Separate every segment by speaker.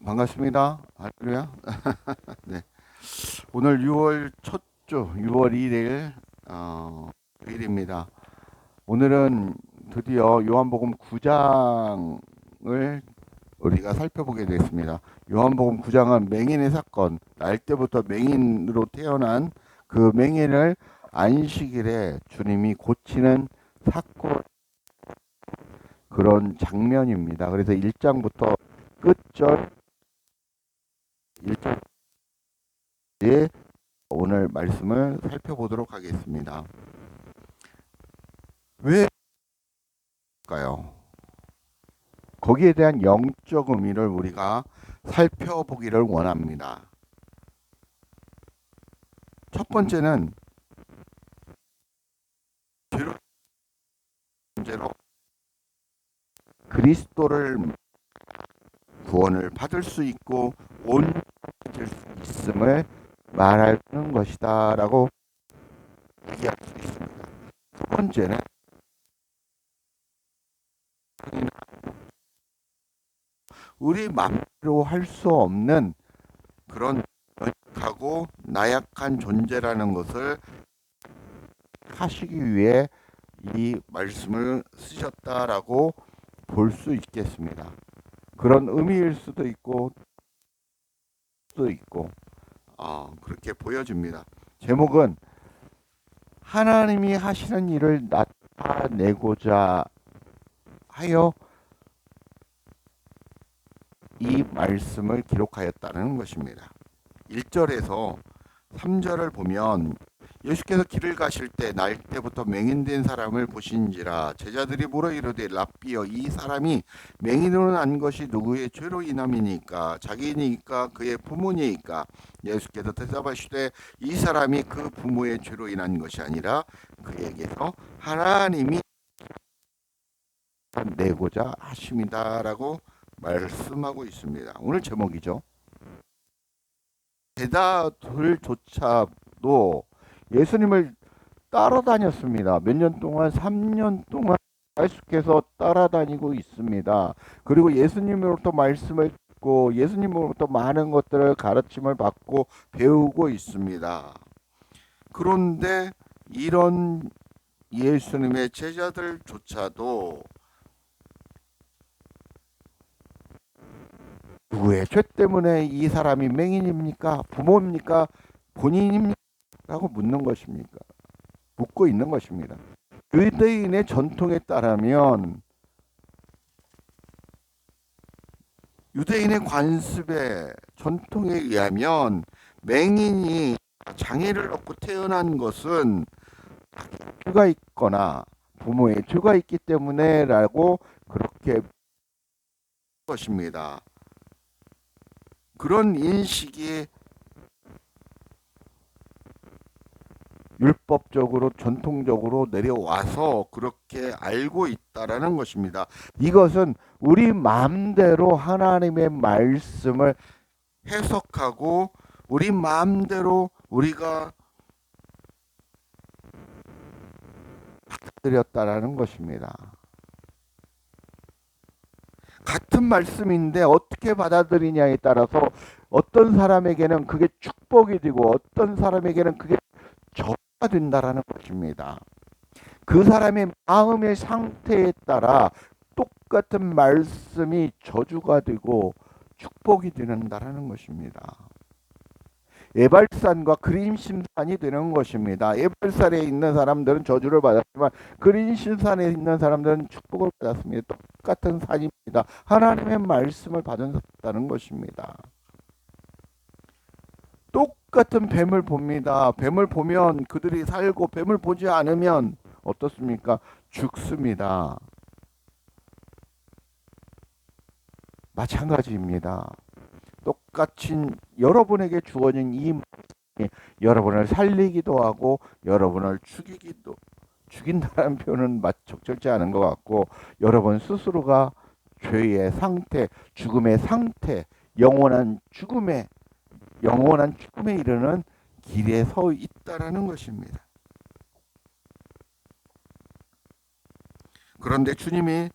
Speaker 1: 반갑습니다. 할렐루야. 네. 오늘 6월 첫 주, 6월 1일, 일입니다. 오늘은 드디어 요한복음 9장을 우리가 살펴보게 됐습니다. 요한복음 9장은 맹인의 사건, 날 때부터 맹인으로 태어난 그 맹인을 안식일에 주님이 고치는 사건, 그런 장면입니다. 그래서 1장부터 끝절 1절 오늘 말씀을 살펴보도록 하겠습니다. 왜일까요? 거기에 대한 영적 의미를 우리가 살펴보기를 원합니다. 첫 번째는 죄로 문제로 그리스도를 구원을 받을 수 있고 온전해질 수 있음을 말하는 것이다 라고 얘기할 수 있습니다. 두 번째는 우리 마음대로 할 수 없는 그런 연약하고 나약한 존재라는 것을 하시기 위해 이 말씀을 쓰셨다라고 볼 수 있겠습니다. 그런 의미일 수도 있고 그렇게 보여집니다. 제목은 하나님이 하시는 일을 나타내고자 하여 이 말씀을 기록하였다는 것입니다. 1절에서 3절을 보면 예수께서 길을 가실 때 날 때부터 맹인된 사람을 보신지라 제자들이 물어 이르되 랍비여 이 사람이 맹인으로 난 것이 누구의 죄로 인함이니까 자기니까 그의 부모니까 예수께서 대답하시되 이 사람이 그 부모의 죄로 인한 것이 아니라 그에게서 하나님이 내고자 하심이다라고 말씀하고 있습니다. 오늘 제목이죠. 제자들조차도 예수님을 따라다녔습니다. 몇 년 동안, 3년 동안 계속해서 따라다니고 있습니다. 그리고 예수님으로부터 말씀을 듣고 예수님으로부터 많은 것들을 가르침을 받고 배우고 있습니다. 그런데 이런 예수님의 제자들조차도 누구의 죄 때문에 이 사람이 맹인입니까? 부모입니까? 본인입니까? 라고 묻는 것입니까? 묻고 있는 것입니다. 유대인의 전통에 따르면 유대인의 관습의 전통에 의하면 맹인이 장애를 얻고 태어난 것은 죄가 있거나 부모의 죄가 있기 때문에라고 그렇게 것입니다. 그런 인식이 율법적으로 전통적으로 내려와서 그렇게 알고 있다라는 것입니다. 이것은 우리 마음대로 하나님의 말씀을 해석하고 우리 마음대로 우리가 받아들였다라는 것입니다. 같은 말씀인데 어떻게 받아들이냐에 따라서 어떤 사람에게는 그게 축복이 되고 어떤 사람에게는 그게 저주가 된다라는 것입니다. 그 사람의 마음의 상태에 따라 똑같은 말씀이 저주가 되고 축복이 되는다라는 것입니다. 에발산과 그린심산이 되는 것입니다. 에발산에 있는 사람들은 저주를 받았지만 그린심산에 있는 사람들은 축복을 받았습니다. 똑같은 산입니다. 하나님의 말씀을 받았다는 것입니다. 똑같은 뱀을 봅니다. 뱀을 보면 그들이 살고 뱀을 보지 않으면 어떻습니까? 죽습니다. 마찬가지입니다. 똑같이 여러분에게 주어진 이 말씀이 여러분을 살리기도 하고 여러분을 죽인다는 표현은 적절치 않은 것 같고 여러분 스스로가 죄의 상태, 죽음의 상태, 영원한 죽음에 이르는 길에 서 있다라는 것입니다. 그런데 주님이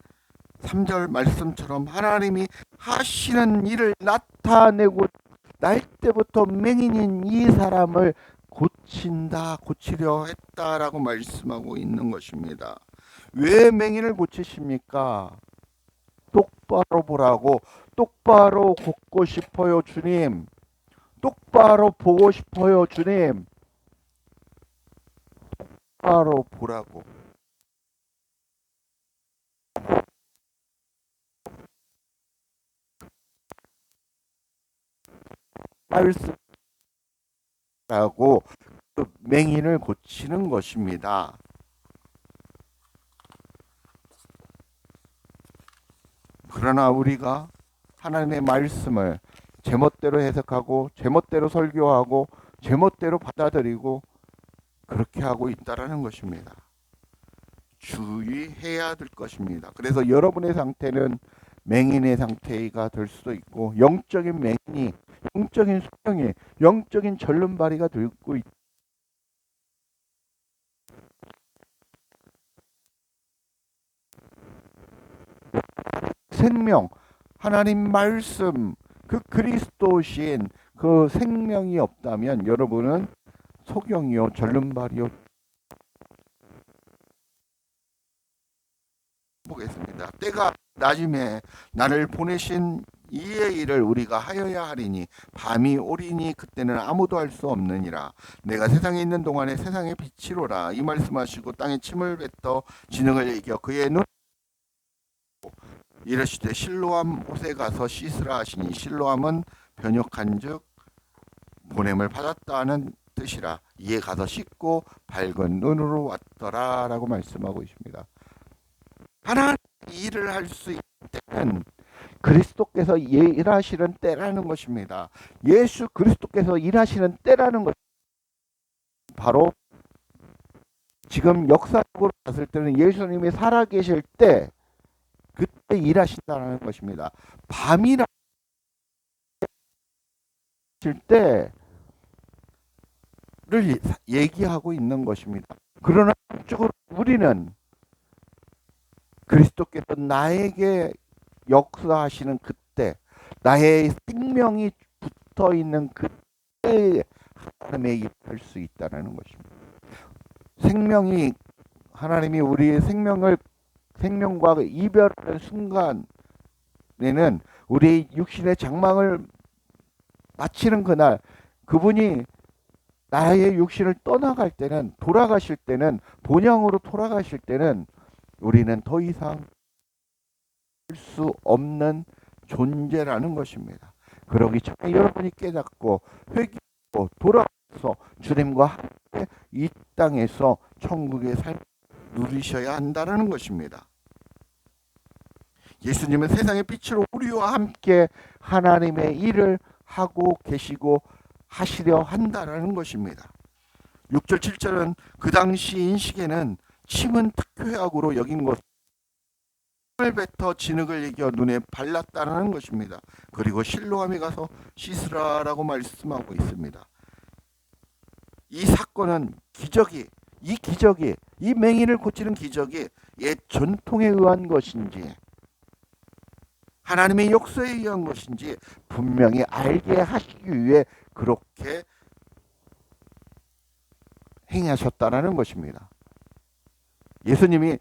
Speaker 1: 3절 말씀처럼 하나님이 하시는 일을 나타내고 날 때부터 맹인인 이 사람을 고치려 했다라고 말씀하고 있는 것입니다. 왜 맹인을 고치십니까? 똑바로 보라고, 똑바로 걷고 싶어요, 주님. 똑바로 보고 싶어요, 주님. 똑바로 보라고. 말씀하고 그 맹인을 고치는 것입니다. 그러나 우리가 하나님의 말씀을 제멋대로 해석하고 제멋대로 설교하고 제멋대로 받아들이고 그렇게 하고 있다라는 것입니다. 주의해야 될 것입니다. 그래서 여러분의 상태는 맹인의 상태가 될 수도 있고 영적인 맹인이 영적인 수명이 영적인 절름발이가 되고 있. 생명 하나님 말씀 그 그리스도신 그 생명이 없다면 여러분은 소경이요 절름발이요. 보겠습니다. 때가 낮음에 나를 보내신 이의 일을 우리가 하여야 하리니 밤이 오리니 그때는 아무도 할 수 없느니라. 내가 세상에 있는 동안에 세상의 빛이로라. 이 말씀하시고 땅에 침을 뱉어 진흙을 이겨 그의 눈 이르시되 실로암 옷에 가서 씻으라 하시니 실로암은 번역한즉 보냄을 받았다는 뜻이라. 이에 가서 씻고 밝은 눈으로 왔더라라고 말씀하고 있습니다. 하나님 일을 할 수 있을 때는 그리스도께서 일하시는 때라는 것입니다. 예수 그리스도께서 일하시는 때라는 것 바로 지금 역사적으로 봤을 때는 예수님이 살아계실 때 그때 일하신다는 것입니다. 밤이라 하실 때를 얘기하고 있는 것입니다. 그러나 한쪽으로 우리는 그리스도께서 나에게 역사하시는 그때 나의 생명이 붙어 있는 그때 하나님의 일을 할 수 있다는 것입니다. 생명이 하나님이 우리의 생명과 이별하는 순간에는 우리의 육신의 장막을 마치는 그날 그분이 나의 육신을 떠나갈 때는 돌아가실 때는 본향으로 돌아가실 때는 우리는 더 이상 할 수 없는 존재라는 것입니다. 그러기 전에 여러분이 깨닫고 회개하고 돌아와서 주님과 함께 이 땅에서 천국의 삶을 누리셔야 한다는 것입니다. 예수님은 세상의 빛으로 우리와 함께 하나님의 일을 하고 계시고 하시려 한다는 것입니다. 6절 7절은 그 당시 인식에는 침은 특효약으로 여긴 것 을 뱉어 진흙을 이겨 눈에 발랐다는 것입니다. 그리고 실로암에 가서 씻으라라고 말씀하고 있습니다. 이 사건은 이 맹인을 고치는 기적이 옛 전통에 의한 것인지 하나님의 역사에 의한 것인지 분명히 알게 하시기 위해 그렇게 행하셨다는 것입니다. 예수님이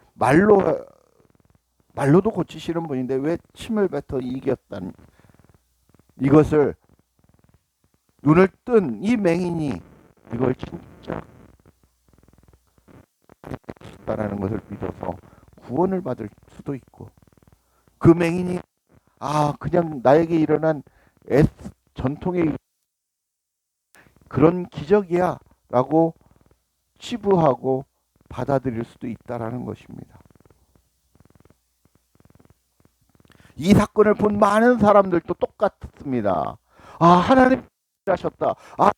Speaker 1: 말로도 고치시는 분인데 왜 침을 뱉어 이겼다는 이것을 눈을 뜬 이 맹인이 이걸 진짜 했다라는 것을 믿어서 구원을 받을 수도 있고 그 맹인이 그냥 나에게 일어난 전통의 그런 기적이야 라고 치부하고 받아들일 수도 있다라는 것입니다. 이 사건을 본 많은 사람들도 똑같습니다. 하나님 하셨다.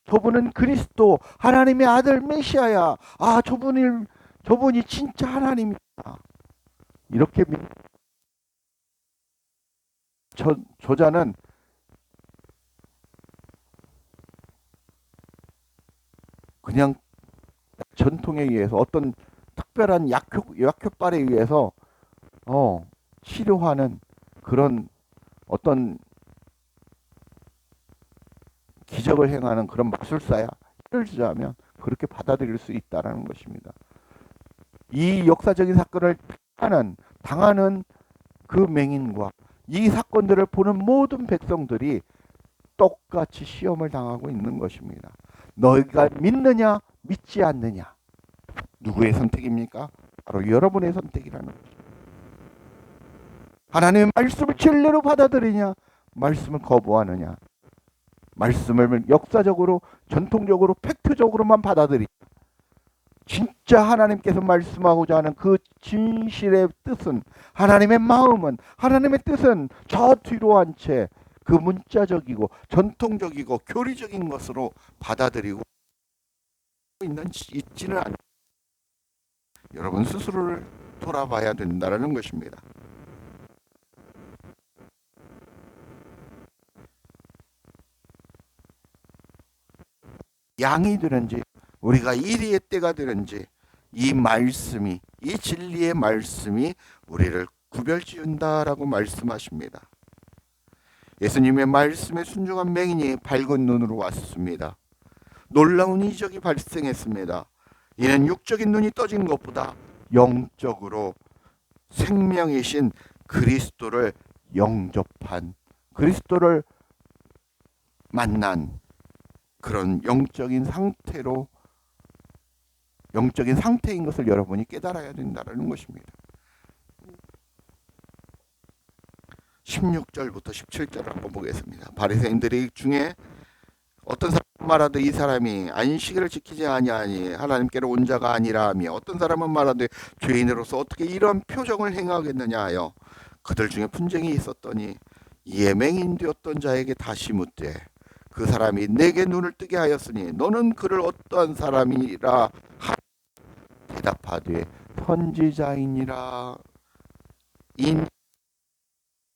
Speaker 1: 저분은 그리스도 하나님의 아들 메시아야. 저분이 진짜 하나님이다. 이렇게 저자는 그냥 전통에 의해서 어떤 특별한 약효빨에 의해서 치료하는 그런 어떤 기적을 행하는 그런 마술사야. 이를 주자면 그렇게 받아들일 수 있다라는 것입니다. 이 역사적인 사건을 당하는 그 맹인과 이 사건들을 보는 모든 백성들이 똑같이 시험을 당하고 있는 것입니다. 너희가 믿느냐 믿지 않느냐. 누구의 선택입니까? 바로 여러분의 선택이라는 거죠. 하나님의 말씀을 진리로 받아들이냐 말씀을 거부하느냐. 말씀을 역사적으로 전통적으로 팩트적으로만 받아들이냐. 진짜 하나님께서 말씀하고자 하는 그 진실의 뜻은, 하나님의 마음은, 하나님의 뜻은 저 뒤로 한 채 그 문자적이고 전통적이고 교리적인 것으로 받아들이고 있지는 않아요. 여러분 스스로를 돌아봐야 된다는 것입니다. 양이 되는지 우리가 이리의 때가 되는지 이 말씀이, 이 진리의 말씀이 우리를 구별지은다라고 말씀하십니다. 예수님의 말씀에 순종한 맹인이 밝은 눈으로 왔습니다. 놀라운 이적이 발생했습니다. 이는 육적인 눈이 떠진 것보다 영적으로 생명이신 그리스도를 영접한, 그리스도를 만난 그런 영적인 상태인 것을 여러분이 깨달아야 된다는 것입니다. 16절부터 17절을 한번 보겠습니다. 바리새인들이 중에 어떤 사람은 말하되 이 사람이 안식일을 지키지 아니하니 하나님께로 온 자가 아니라 하며, 어떤 사람은 말하되 죄인으로서 어떻게 이런 표정을 행하겠느냐 하여 그들 중에 분쟁이 있었더니 이에 맹인 되었던 자에게 다시 묻되 그 사람이 내게 눈을 뜨게 하였으니 너는 그를 어떠한 사람이라 대답하되 선지자이니라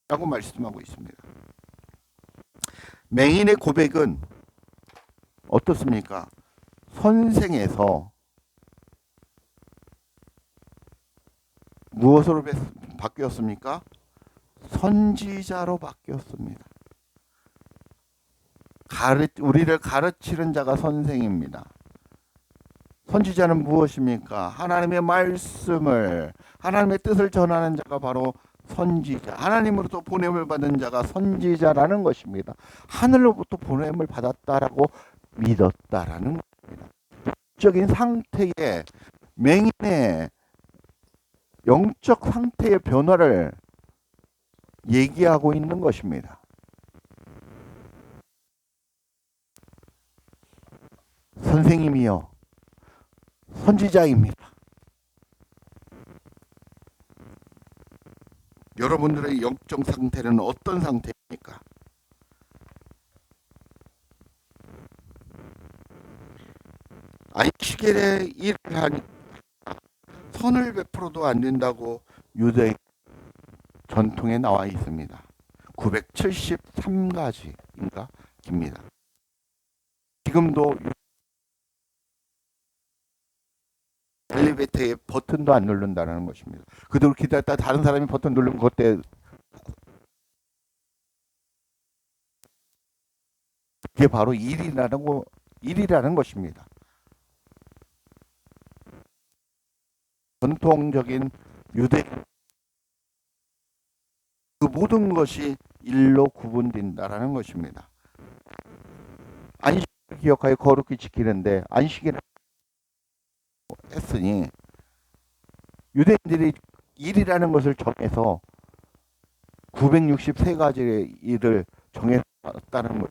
Speaker 1: 라고 말씀하고 있습니다. 맹인의 고백은 어떻습니까? 선생에서 무엇으로 바뀌었습니까? 선지자로 바뀌었습니다. 우리를 가르치는 자가 선생입니다. 선지자는 무엇입니까? 하나님의 말씀을, 하나님의 뜻을 전하는 자가 바로 선지자, 하나님으로부터 보냄을 받은 자가 선지자라는 것입니다. 하늘로부터 보냄을 받았다라고 믿었다라는 겁니다. 영적인 상태의, 맹인의 영적 상태의 변화를 얘기하고 있는 것입니다. 선생님이요, 선지자입니다. 여러분들의 영적 상태는 어떤 상태입니까? 안식일에 일을 하니 선을 베풀어도 안 된다고 유대 전통에 나와 있습니다. 973가지인가 입니다. 지금도 엘리베이터에 버튼도 안 누른다는 것입니다. 그대로 기다렸다 다른 사람이 버튼 누르면 그때 그게 바로 일이라는 것입니다. 전통적인 유대 그 모든 것이 일로 구분된다라는 것입니다. 안식을 기억하여 거룩히 지키는데 안식일 했으니 유대인들이 일이라는 것을 정해서 963가지의 일을 정했다는 것.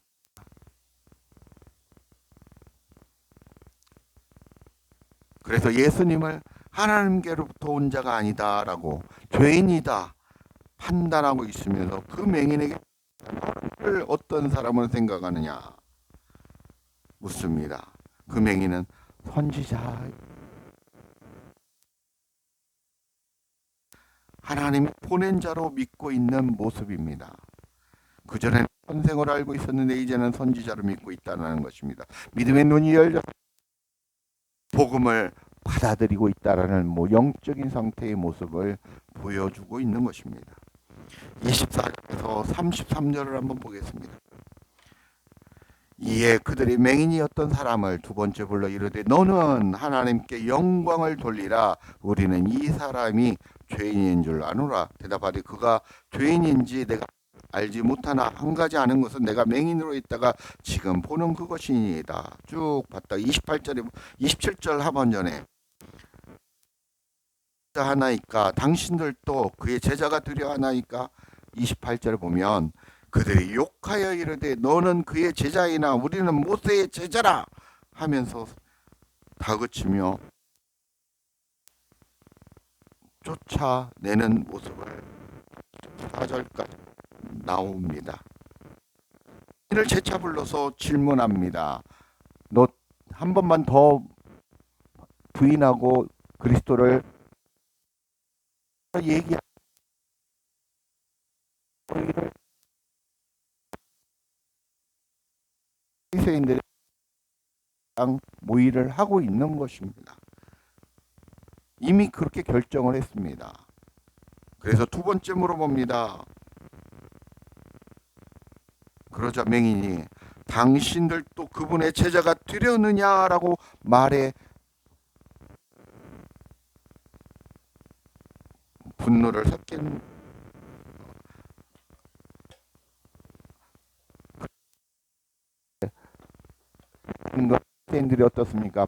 Speaker 1: 그래서 예수님을 하나님께로부터 온 자가 아니다라고, 죄인이다 판단하고 있으면서 그 맹인에게 어떤 사람을 생각하느냐 묻습니다. 그 맹인은 선지자, 하나님이 보낸 자로 믿고 있는 모습입니다. 그전에는 선생을 알고 있었는데 이제는 선지자로 믿고 있다는 것입니다. 믿음의 눈이 열려 복음을 받아들이고 있다라는 영적인 상태의 모습을 보여주고 있는 것입니다. 24절에서 33절을 한번 보겠습니다. 이에 그들이 맹인이었던 사람을 두 번째 불러 이르되 너는 하나님께 영광을 돌리라. 우리는 이 사람이 죄인인 줄 아노라. 대답하되 그가 죄인인지 내가 알지 못하나 한 가지 아는 것은 내가 맹인으로 있다가 지금 보는 그것이니이다. 쭉 봤다. 28절에 27절 하반전에 하나이까 당신들도 그의 제자가 되려 하나이까. 28절 보면 그들이 욕하여 이르되 너는 그의 제자이나 우리는 모세의 제자라 하면서 다그치며 쫓아내는 모습을 4절까지 나옵니다. 이를 재차 불러서 질문합니다. 너 한 번만 더 부인하고 그리스도를 얘기하고 바리새인들이 모의를 하고 있는 것입니다. 이미 그렇게 결정을 했습니다. 그래서 두 번째 물어봅니다. 그러자 맹인이 당신들도 그분의 제자가 되려느냐라고 말해 분노를 섞인 바리새인들이 어떻습니까?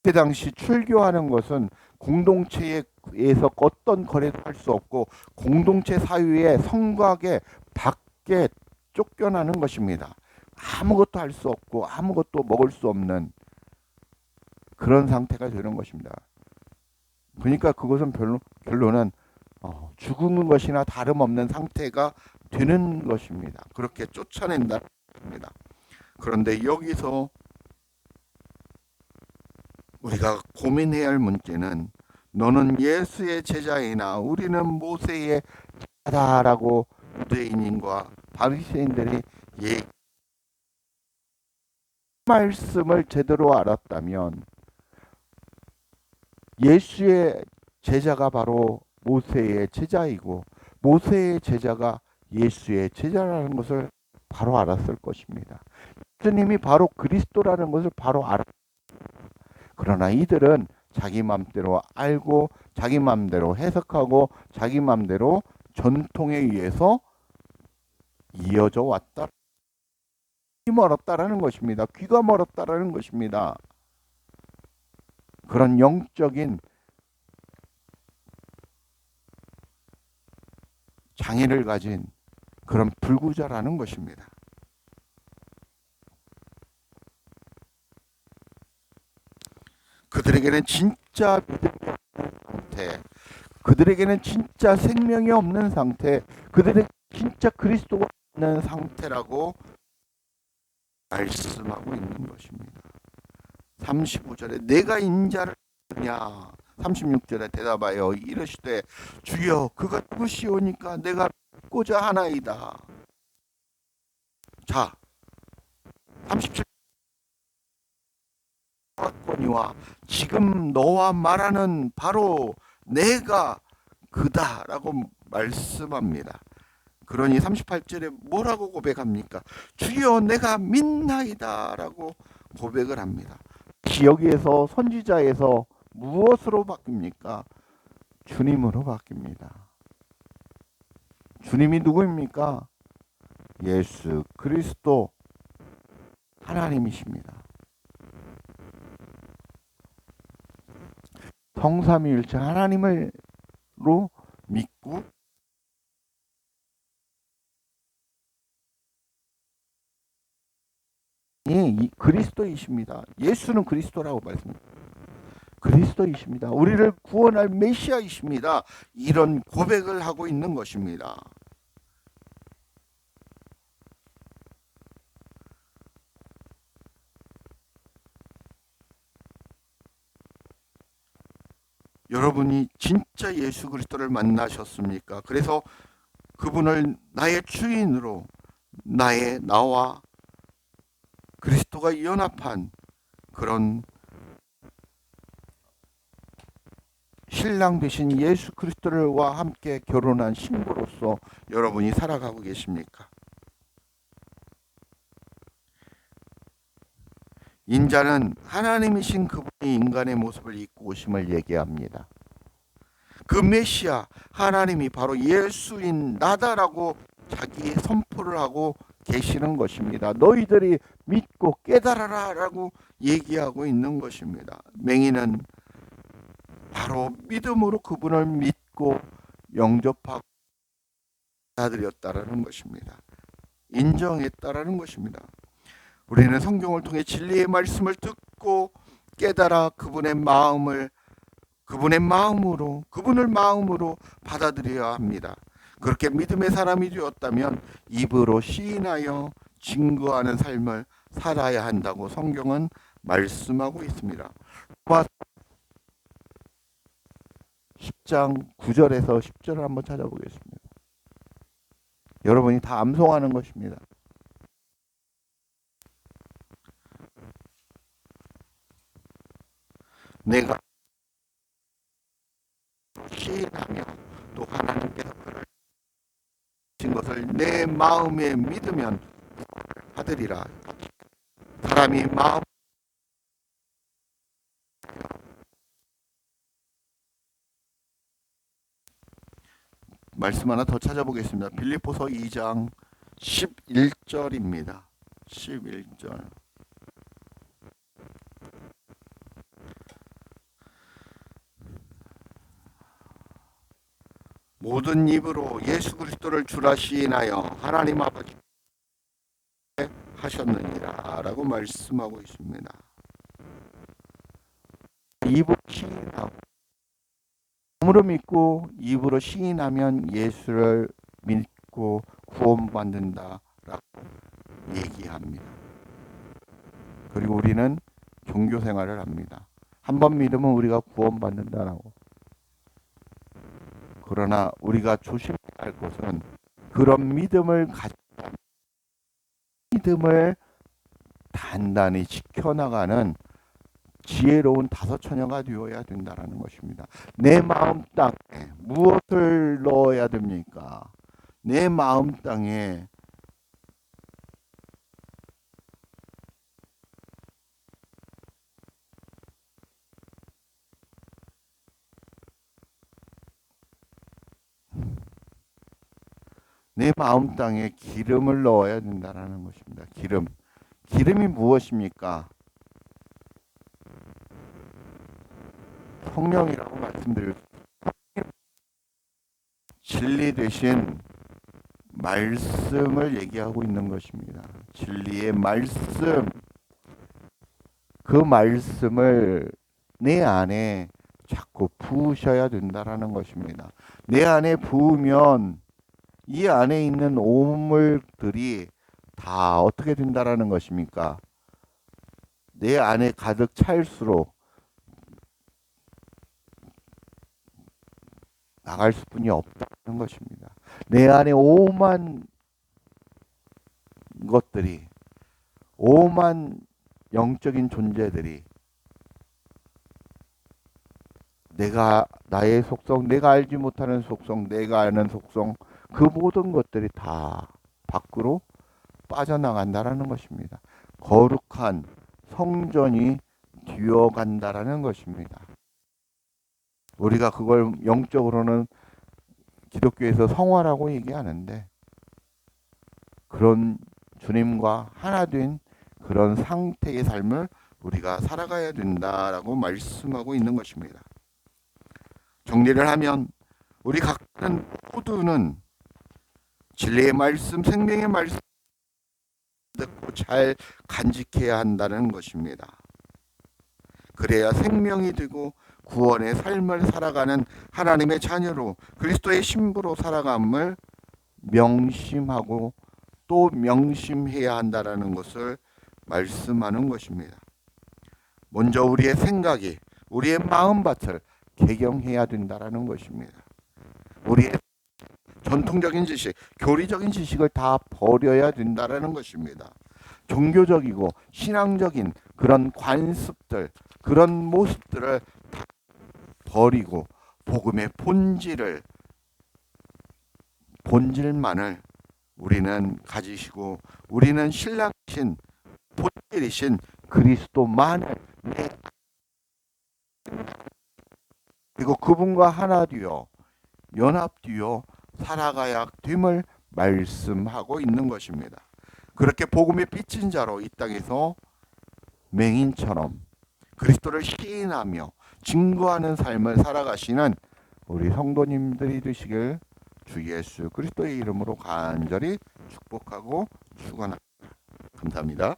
Speaker 1: 그 당시 출교하는 것은 공동체에서 어떤 거래도 할 수 없고 공동체 사유의 성곽에 밖에 쫓겨나는 것입니다. 아무것도 할 수 없고 아무것도 먹을 수 없는 그런 상태가 되는 것입니다. 그러니까 그것은 결론은 죽은 것이나 다름없는 상태가 되는 것입니다. 그렇게 쫓아낸다. 그런데 여기서 우리가 고민해야 할 문제는 너는 예수의 제자이나 우리는 모세의 제자다라고 유대인과 바리새인들이 말씀을 제대로 알았다면 예수의 제자가 바로 모세의 제자이고 모세의 제자가 예수의 제자라는 것을 바로 알았을 것입니다. 예수님이 바로 그리스도라는 것을 바로 알았. 그러나 이들은 자기 맘대로 알고 자기 맘대로 해석하고 자기 맘대로 전통에 의해서 이어져 왔다. 귀 멀었다라는 것입니다. 귀가 멀었다라는 것입니다. 그런 영적인 장애를 가진 그런 불구자라는 것입니다. 그들에게는 진짜 믿음이 없는 상태, 그들에게는 진짜 생명이 없는 상태, 그들에게 진짜 그리스도가 없는 상태라고 말씀하고 있는 것입니다. 35절에 내가 인자를 냐 36절에 대답하여 이르시되 주여 그가 누구시오니까 내가 믿고자 하나이다. 자 37 거니와 지금 너와 말하는 바로 내가 그다라고 말씀합니다. 그러니 38절에 뭐라고 고백합니까? 주여 내가 믿나이다라고 고백을 합니다. 여기에서 선지자에서 무엇으로 바뀝니까? 주님으로 바뀝니다. 주님이 누구입니까? 예수 그리스도 하나님이십니다. 성삼위일체 하나님으로 믿고 이 그리스도이십니다. 예수는 그리스도라고 말씀합니다. 그리스도이십니다. 우리를 구원할 메시아이십니다. 이런 고백을 하고 있는 것입니다. 여러분이 진짜 예수 그리스도를 만나셨습니까? 그래서 그분을 나의 주인으로 나와 그리스도가 연합한 그런 신랑 되신 예수 그리스도와 함께 결혼한 신부로서 여러분이 살아가고 계십니까? 인자는 하나님이신 그분이 인간의 모습을 입고 오심을 얘기합니다. 그 메시아 하나님이 바로 예수인 나다라고 자기 선포를 하고 계시는 것입니다. 너희들이 믿고 깨달아라 라고 얘기하고 있는 것입니다. 맹인은 바로 믿음으로 그분을 믿고 영접하고 받아들였다라는 것입니다. 인정했다라는 것입니다. 우리는 성경을 통해 진리의 말씀을 듣고 깨달아 그분의 마음으로 그분을 마음으로 받아들여야 합니다. 그렇게 믿음의 사람이 되었다면 입으로 시인하여 증거하는 삶을 살아야 한다고 성경은 말씀하고 있습니다. 로마 10장 9절에서 10절을 한번 찾아보겠습니다. 여러분이 다 암송하는 것입니다. 내가 시인하며 또 하나님께서 그를 신 것을 내 마음에 믿으면 받으리라. 사람이 마음 말씀 하나 더 찾아보겠습니다. 빌립보서 2장 11절입니다. 11절. 모든 입으로 예수 그리스도를 주라 시인하여 하나님 아버지 하셨느니라 라고 말씀하고 있습니다. 입으로 시인하고 몸으로 믿고 입으로 시인하면 예수를 믿고 구원받는다라고 얘기합니다. 그리고 우리는 종교 생활을 합니다. 한 번 믿으면 우리가 구원받는다라고. 그러나 우리가 조심해야 할 것은 그런 믿음을 단단히 지켜나가는 지혜로운 다섯 처녀가 되어야 된다는 것입니다. 내 마음 땅에 무엇을 넣어야 됩니까? 내 마음 땅에 내 마음 땅에 기름을 넣어야 된다는 것입니다. 기름이 무엇입니까? 성령이라고 말씀드렸습니다. 진리 대신 말씀을 얘기하고 있는 것입니다. 진리의 말씀, 그 말씀을 내 안에 자꾸 부으셔야 된다라는 것입니다. 내 안에 부으면 이 안에 있는 오물들이 다 어떻게 된다라는 것입니까? 내 안에 가득 차일수록 나갈 수뿐이 없다는 것입니다. 내 안에 오만 것들이, 오만 영적인 존재들이 나의 속성, 내가 알지 못하는 속성, 내가 아는 속성, 그 모든 것들이 다 밖으로 빠져나간다라는 것입니다. 거룩한 성전이 되어간다라는 것입니다. 우리가 그걸 영적으로는 기독교에서 성화라고 얘기하는데 그런 주님과 하나 된 그런 상태의 삶을 우리가 살아가야 된다라고 말씀하고 있는 것입니다. 정리를 하면 우리 각자는 모두는 진리의 말씀, 생명의 말씀 듣고 잘 간직해야 한다는 것입니다. 그래야 생명이 되고 구원의 삶을 살아가는 하나님의 자녀로 그리스도의 신부로 살아감을 명심하고 또 명심해야 한다는 것을 말씀하는 것입니다. 먼저 우리의 생각이, 우리의 마음밭을 개경해야 된다는 것입니다. 우리의 전통적인 지식, 교리적인 지식을 다 버려야 된다라는 것입니다. 종교적이고 신앙적인 그런 관습들, 그런 모습들을 다 버리고 복음의 본질만을 우리는 가지시고, 우리는 신랑이신 본질이신 그리스도만을 그리고 그분과 하나 되어 연합되어 살아가야 됨을 말씀하고 있는 것입니다. 그렇게 복음의 빚진 자로 이 땅에서 맹인처럼 그리스도를 시인하며 증거하는 삶을 살아가시는 우리 성도님들이 되시길 주 예수 그리스도의 이름으로 간절히 축복하고 축원합니다. 감사합니다.